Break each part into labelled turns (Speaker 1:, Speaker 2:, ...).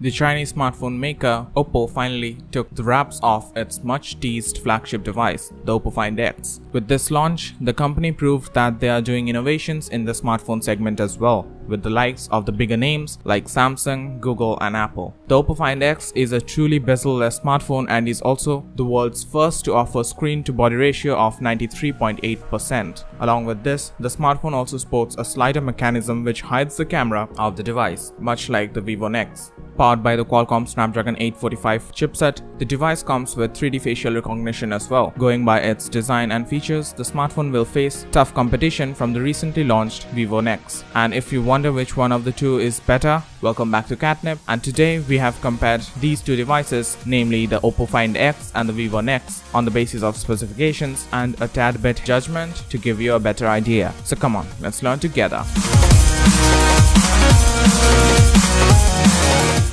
Speaker 1: The Chinese smartphone maker Oppo finally took the wraps off its much-teased flagship device, the Oppo Find X. With this launch, the company proved that they are doing innovations in the smartphone segment as well, with the likes of the bigger names like Samsung, Google and Apple. The Oppo Find X is a truly bezel-less smartphone and is also the world's first to offer screen-to-body ratio of 93.8%. Along with this, the smartphone also sports a slider mechanism which hides the camera of the device, much like the Vivo Nex. Powered by the Qualcomm Snapdragon 845 chipset, the device comes with 3D facial recognition as well. Going by its design and features, the smartphone will face tough competition from the recently launched Vivo Nex. And if you wonder which one of the two is better, welcome back to QatNip, and today we have compared these two devices, namely the Oppo Find X and the Vivo Nex, on the basis of specifications and a tad bit judgment to give you a better idea. So come on, let's learn together.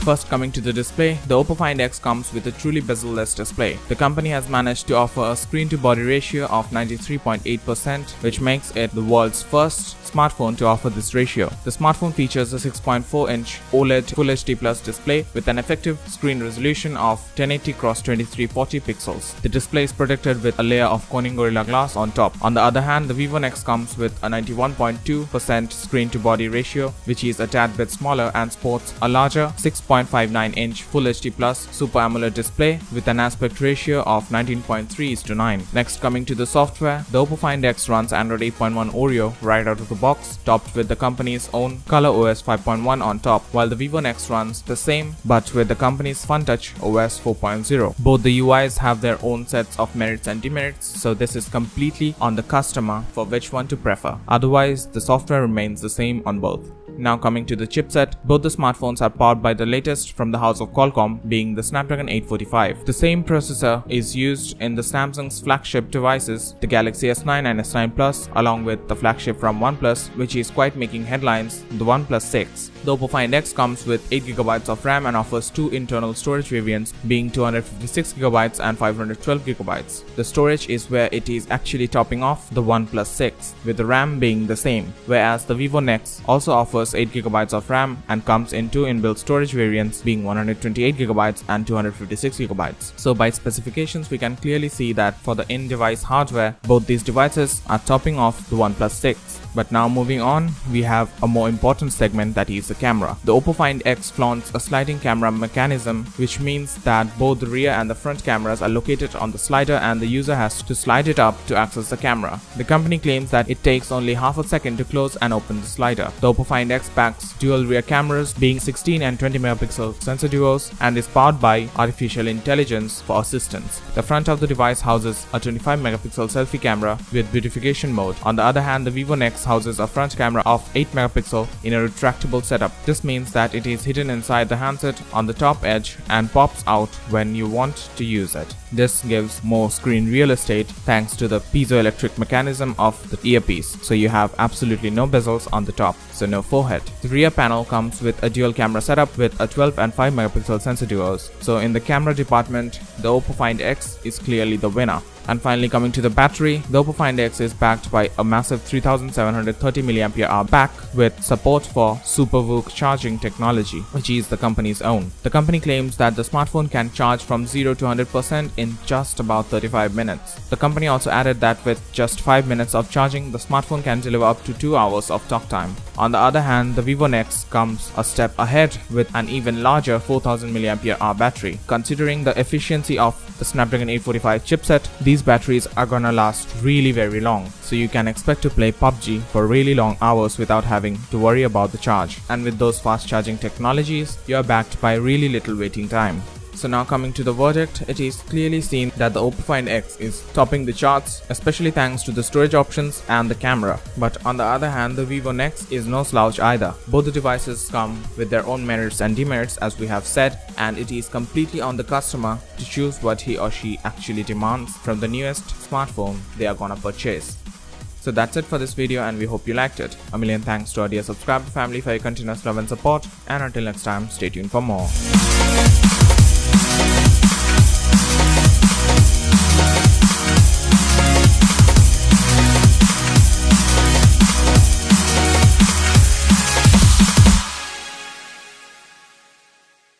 Speaker 1: First, coming to the display, the Oppo Find X comes with a truly bezel-less display. The company has managed to offer a screen-to-body ratio of 93.8%, which makes it the world's first smartphone to offer this ratio. The smartphone features a 6.4-inch OLED Full HD Plus display with an effective screen resolution of 1080x2340 pixels. The display is protected with a layer of Corning Gorilla Glass on top. On the other hand, the Vivo Nex comes with a 91.2% screen-to-body ratio, which is a tad bit smaller and sports a larger 6.59-inch Full HD Plus Super AMOLED display with an aspect ratio of 19.3:9. Next, coming to the software, the Oppo Find X runs Android 8.1 Oreo right out of the box, topped with the company's own ColorOS 5.1 on top, while the Vivo Nex runs the same but with the company's FunTouch OS 4.0. Both the UIs have their own sets of merits and demerits, so this is completely on the customer for which one to prefer. Otherwise, the software remains the same on both. Now coming to the chipset, both the smartphones are powered by the latest from the house of Qualcomm, being the Snapdragon 845. The same processor is used in the Samsung's flagship devices, the Galaxy S9 and S9 Plus, along with the flagship from OnePlus, which is quite making headlines, the OnePlus 6. The Oppo Find X comes with 8GB of RAM and offers two internal storage variants, being 256GB and 512GB. The storage is where it is actually topping off the OnePlus 6, with the RAM being the same, whereas the Vivo Nex also offers 8GB of RAM and comes in two inbuilt storage variants, being 128GB and 256GB. So by specifications, we can clearly see that for the in-device hardware, both these devices are topping off the OnePlus 6. But now moving on, we have a more important segment, that is the camera. The Oppo Find X flaunts a sliding camera mechanism, which means that both the rear and the front cameras are located on the slider and the user has to slide it up to access the camera. The company claims that it takes only half a second to close and open the slider. The Oppo Find X packs dual rear cameras, being 16 and 20 megapixel sensor duos, and is powered by artificial intelligence for assistance. The front of the device houses a 25 megapixel selfie camera with beautification mode. On the other hand, the Vivo Nex houses a front camera of 8 megapixel in a retractable setup. This means that it is hidden inside the handset on the top edge and pops out when you want to use it. This gives more screen real estate thanks to the piezoelectric mechanism of the earpiece, so you have absolutely no bezels on the top, so no forehead. The rear panel comes with a dual camera setup with a 12 and 5 megapixel sensor duos, so in the camera department, the Oppo Find X is clearly the winner. And finally, coming to the battery, the Oppo Find X is backed by a massive 3730 mAh pack with support for SuperVOOC charging technology, which is the company's own. The company claims that the smartphone can charge from 0 to 100% in just about 35 minutes. The company also added that with just 5 minutes of charging, the smartphone can deliver up to 2 hours of talk time. On the other hand, the Vivo Nex comes a step ahead with an even larger 4000 mAh battery. Considering the efficiency of the Snapdragon 845 chipset, these batteries are gonna last really very long, so you can expect to play PUBG for really long hours without having to worry about the charge. And with those fast charging technologies, you are backed by really little waiting time. So now coming to the verdict, it is clearly seen that the Oppo Find X is topping the charts, especially thanks to the storage options and the camera. But on the other hand, the Vivo Nex is no slouch either. Both the devices come with their own merits and demerits, as we have said, and it is completely on the customer to choose what he or she actually demands from the newest smartphone they are gonna purchase. So that's it for this video, and we hope you liked it. A million thanks to our dear subscriber family for your continuous love and support, and until next time, stay tuned for more.